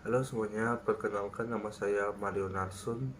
Halo semuanya, perkenalkan nama saya Mario Narsun,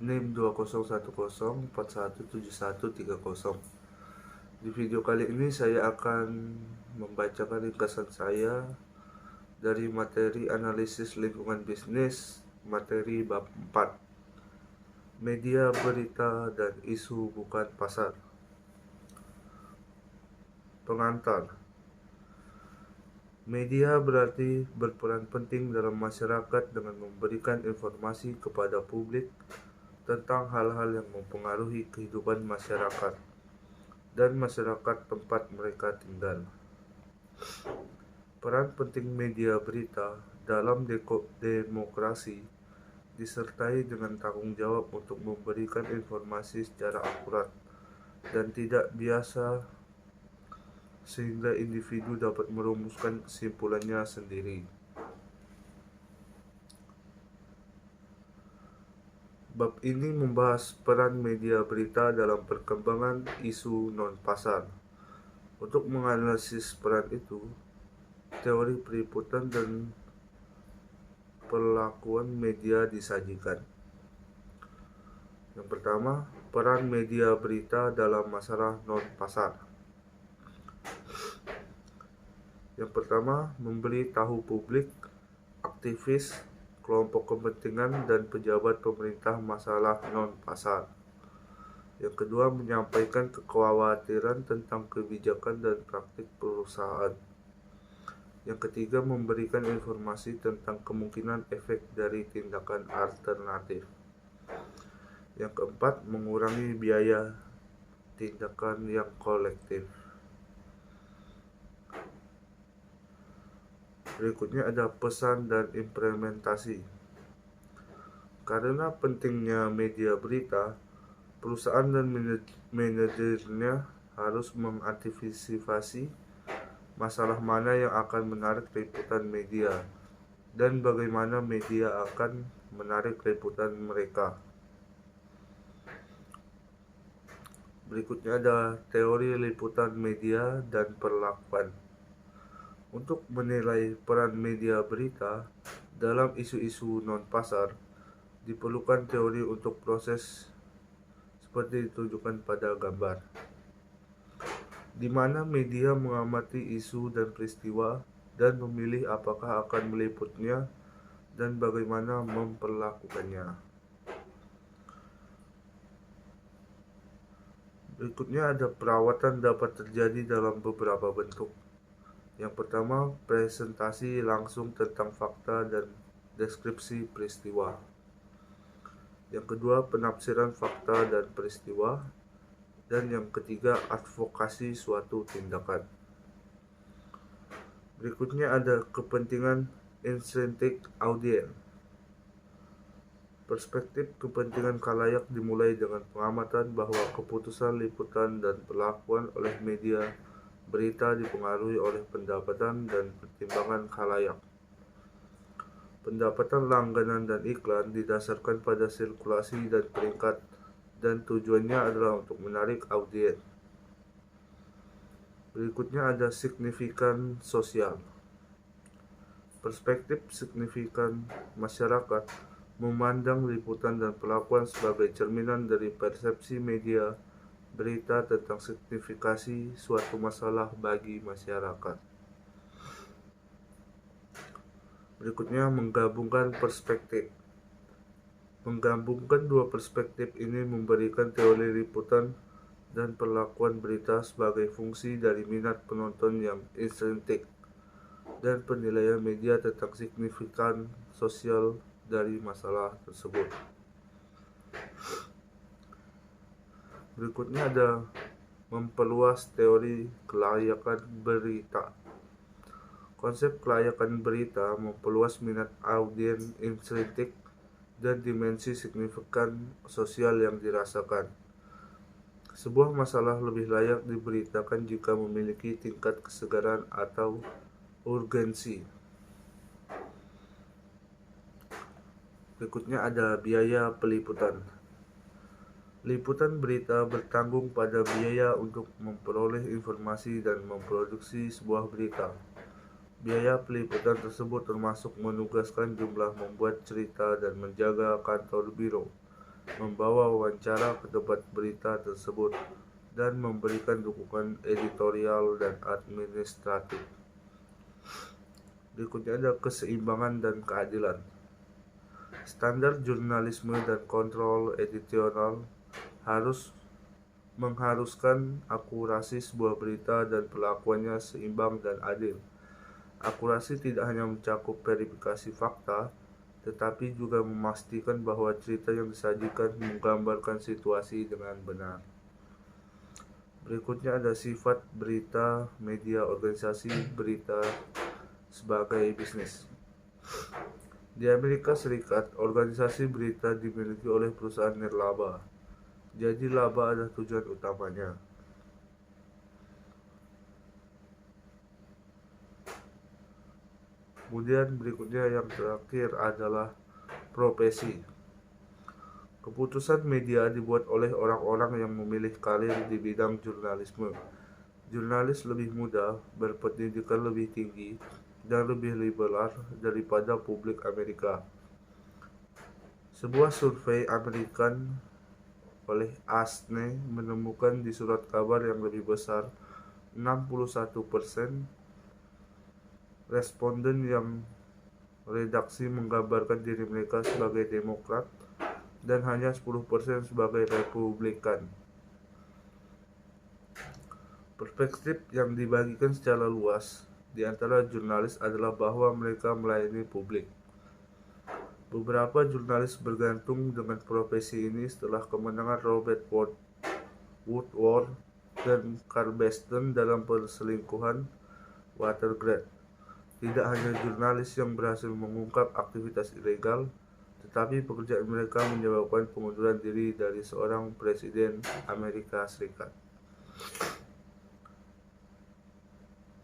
NIM 201041417130. Di video kali ini saya akan membacakan ringkasan saya dari materi analisis lingkungan bisnis, materi bab 4, media berita dan isu bukan pasar. Pengantar. Media berarti berperan penting dalam masyarakat dengan memberikan informasi kepada publik tentang hal-hal yang mempengaruhi kehidupan masyarakat dan masyarakat tempat mereka tinggal. Peran penting media berita dalam demokrasi disertai dengan tanggung jawab untuk memberikan informasi secara akurat dan tidak biasa sehingga individu dapat merumuskan kesimpulannya sendiri. Bab ini membahas peran media berita dalam perkembangan isu non-pasar. Untuk menganalisis peran itu, teori peliputan dan perlakuan media disajikan. Yang pertama, peran media berita dalam masalah non-pasar. Yang pertama, memberi tahu publik, aktivis, kelompok kepentingan, dan pejabat pemerintah masalah non-pasar. Yang kedua, menyampaikan kekhawatiran tentang kebijakan dan praktik perusahaan. Yang ketiga, memberikan informasi tentang kemungkinan efek dari tindakan alternatif. Yang keempat, mengurangi biaya tindakan yang kolektif. Berikutnya ada pesan dan implementasi. Karena pentingnya media berita, perusahaan dan manajernya harus mengantisipasi masalah mana yang akan menarik liputan media dan bagaimana media akan menarik liputan mereka. Berikutnya ada teori liputan media dan perlakuan. Untuk menilai peran media berita dalam isu-isu non-pasar, diperlukan teori untuk proses seperti ditunjukkan pada gambar, di mana media mengamati isu dan peristiwa dan memilih apakah akan meliputnya dan bagaimana memperlakukannya. Berikutnya ada perawatan dapat terjadi dalam beberapa bentuk. Yang pertama, presentasi langsung tentang fakta dan deskripsi peristiwa. Yang kedua, penafsiran fakta dan peristiwa. Dan yang ketiga, advokasi suatu tindakan. Berikutnya ada kepentingan intrinsik audiens. Perspektif kepentingan khalayak dimulai dengan pengamatan bahwa keputusan liputan dan perlakuan oleh media berita dipengaruhi oleh pendapatan dan pertimbangan khalayak. Pendapatan langganan dan iklan didasarkan pada sirkulasi dan peringkat, dan tujuannya adalah untuk menarik audiens. Berikutnya ada signifikan sosial. Perspektif signifikan masyarakat memandang liputan dan perlakuan sebagai cerminan dari persepsi media berita tentang signifikasi suatu masalah bagi masyarakat. Berikutnya, menggabungkan perspektif. Menggabungkan dua perspektif ini memberikan teori liputan dan perlakuan berita sebagai fungsi dari minat penonton yang intrinsik dan penilaian media tentang signifikan sosial dari masalah tersebut. Berikutnya ada memperluas teori kelayakan berita. Konsep kelayakan berita memperluas minat audiens intrinsik dan dimensi signifikan sosial yang dirasakan. Sebuah masalah lebih layak diberitakan jika memiliki tingkat kesegaran atau urgensi. Berikutnya ada biaya peliputan. Liputan berita bertanggung pada biaya untuk memperoleh informasi dan memproduksi sebuah berita. Biaya peliputan tersebut termasuk menugaskan jumlah membuat cerita dan menjaga kantor biro, membawa wawancara ke tempat berita tersebut, dan memberikan dukungan editorial dan administratif. Berikutnya ada keseimbangan dan keadilan. Standar jurnalisme dan kontrol editorial harus mengharuskan akurasi sebuah berita dan perlakuannya seimbang dan adil. Akurasi tidak hanya mencakup verifikasi fakta, tetapi juga memastikan bahwa cerita yang disajikan menggambarkan situasi dengan benar. Berikutnya ada sifat berita media organisasi berita sebagai bisnis. Di Amerika Serikat, organisasi berita dimiliki oleh perusahaan nirlaba. Jadi laba adalah tujuan utamanya. Kemudian berikutnya yang terakhir adalah profesi. Keputusan media dibuat oleh orang-orang yang memilih karir di bidang jurnalisme. Jurnalis lebih muda, berpendidikan lebih tinggi, dan lebih liberal daripada publik Amerika. Sebuah survei American oleh ASNE menemukan di surat kabar yang lebih besar, 61% responden yang redaksi menggambarkan diri mereka sebagai Demokrat dan hanya 10% sebagai Republikan. Perspektif yang dibagikan secara luas di antara jurnalis adalah bahwa mereka melayani publik. Beberapa jurnalis bergantung dengan profesi ini setelah kemenangan Robert Woodward dan Carbeston dalam perselingkuhan Watergate. Tidak hanya jurnalis yang berhasil mengungkap aktivitas ilegal, tetapi pekerjaan mereka menyebabkan pengunduran diri dari seorang presiden Amerika Serikat.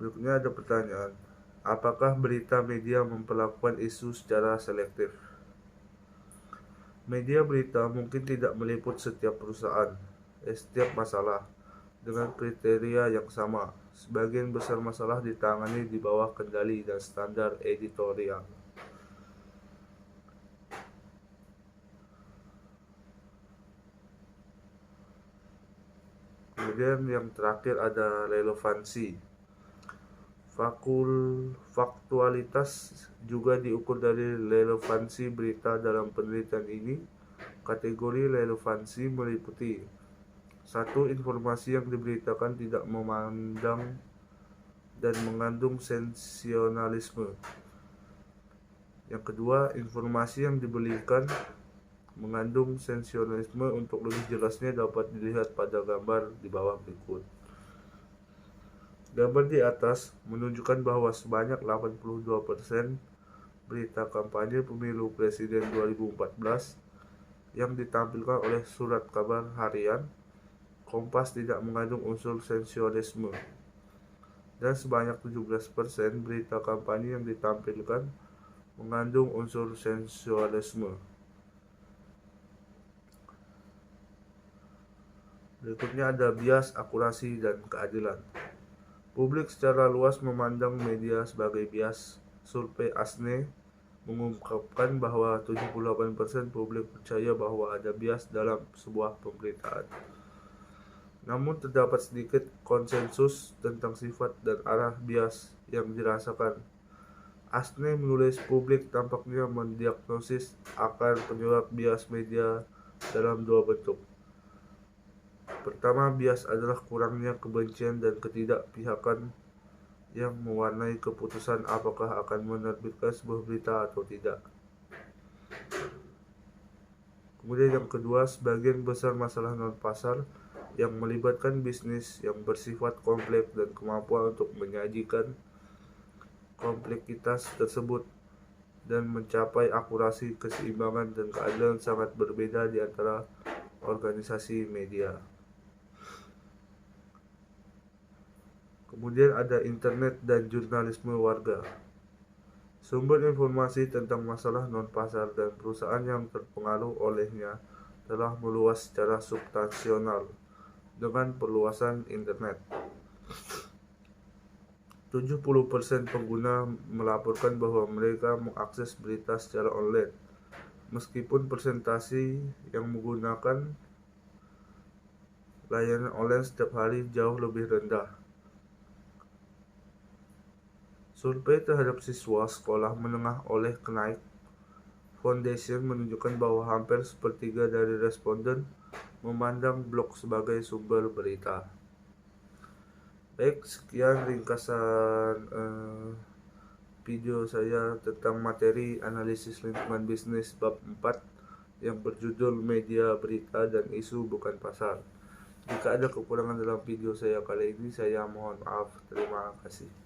Berikutnya ada pertanyaan, apakah berita media memperlakukan isu secara selektif? Media berita mungkin tidak meliput setiap perusahaan, setiap masalah, dengan kriteria yang sama. Sebagian besar masalah ditangani di bawah kendali dan standar editorial. Kemudian yang terakhir ada relevansi. Faktualitas juga diukur dari relevansi berita. Dalam penelitian ini, kategori relevansi meliputi: 1. Informasi yang diberitakan tidak memandang dan mengandung sensasionalisme. Yang kedua, informasi yang diberikan mengandung sensasionalisme. Untuk lebih jelasnya dapat dilihat pada gambar di bawah berikut. Gambar di atas menunjukkan bahwa sebanyak 82% berita kampanye pemilu presiden 2014 yang ditampilkan oleh surat kabar harian Kompas tidak mengandung unsur sensasionalisme, dan sebanyak 17% berita kampanye yang ditampilkan mengandung unsur sensasionalisme. Berikutnya ada bias, akurasi, dan keadilan. Publik secara luas memandang media sebagai bias. Survei ASNE mengungkapkan bahwa 78% publik percaya bahwa ada bias dalam sebuah pemberitaan. Namun terdapat sedikit konsensus tentang sifat dan arah bias yang dirasakan. ASNE menulis publik tampaknya mendiagnosis akan penyebab bias media dalam dua bentuk. Pertama, bias adalah kurangnya kebencian dan ketidakpihakan yang mewarnai keputusan apakah akan menerbitkan sebuah berita atau tidak. Kemudian yang kedua, sebagian besar masalah non-pasar yang melibatkan bisnis yang bersifat kompleks dan kemampuan untuk menyajikan kompleksitas tersebut dan mencapai akurasi, keseimbangan, dan keadilan sangat berbeda di antara organisasi media. Kemudian ada internet dan jurnalisme warga. Sumber informasi tentang masalah non-pasar dan perusahaan yang terpengaruh olehnya telah meluas secara substansial dengan perluasan internet. 70% pengguna melaporkan bahwa mereka mengakses berita secara online, meskipun persentase yang menggunakan layanan online setiap hari jauh lebih rendah. Survei terhadap siswa sekolah menengah oleh Knight Foundation menunjukkan bahwa hampir sepertiga dari responden memandang blog sebagai sumber berita. Baik, sekian ringkasan video saya tentang materi analisis lingkungan bisnis bab 4 yang berjudul media, berita, dan isu bukan pasar. Jika ada kekurangan dalam video saya kali ini, saya mohon maaf. Terima kasih.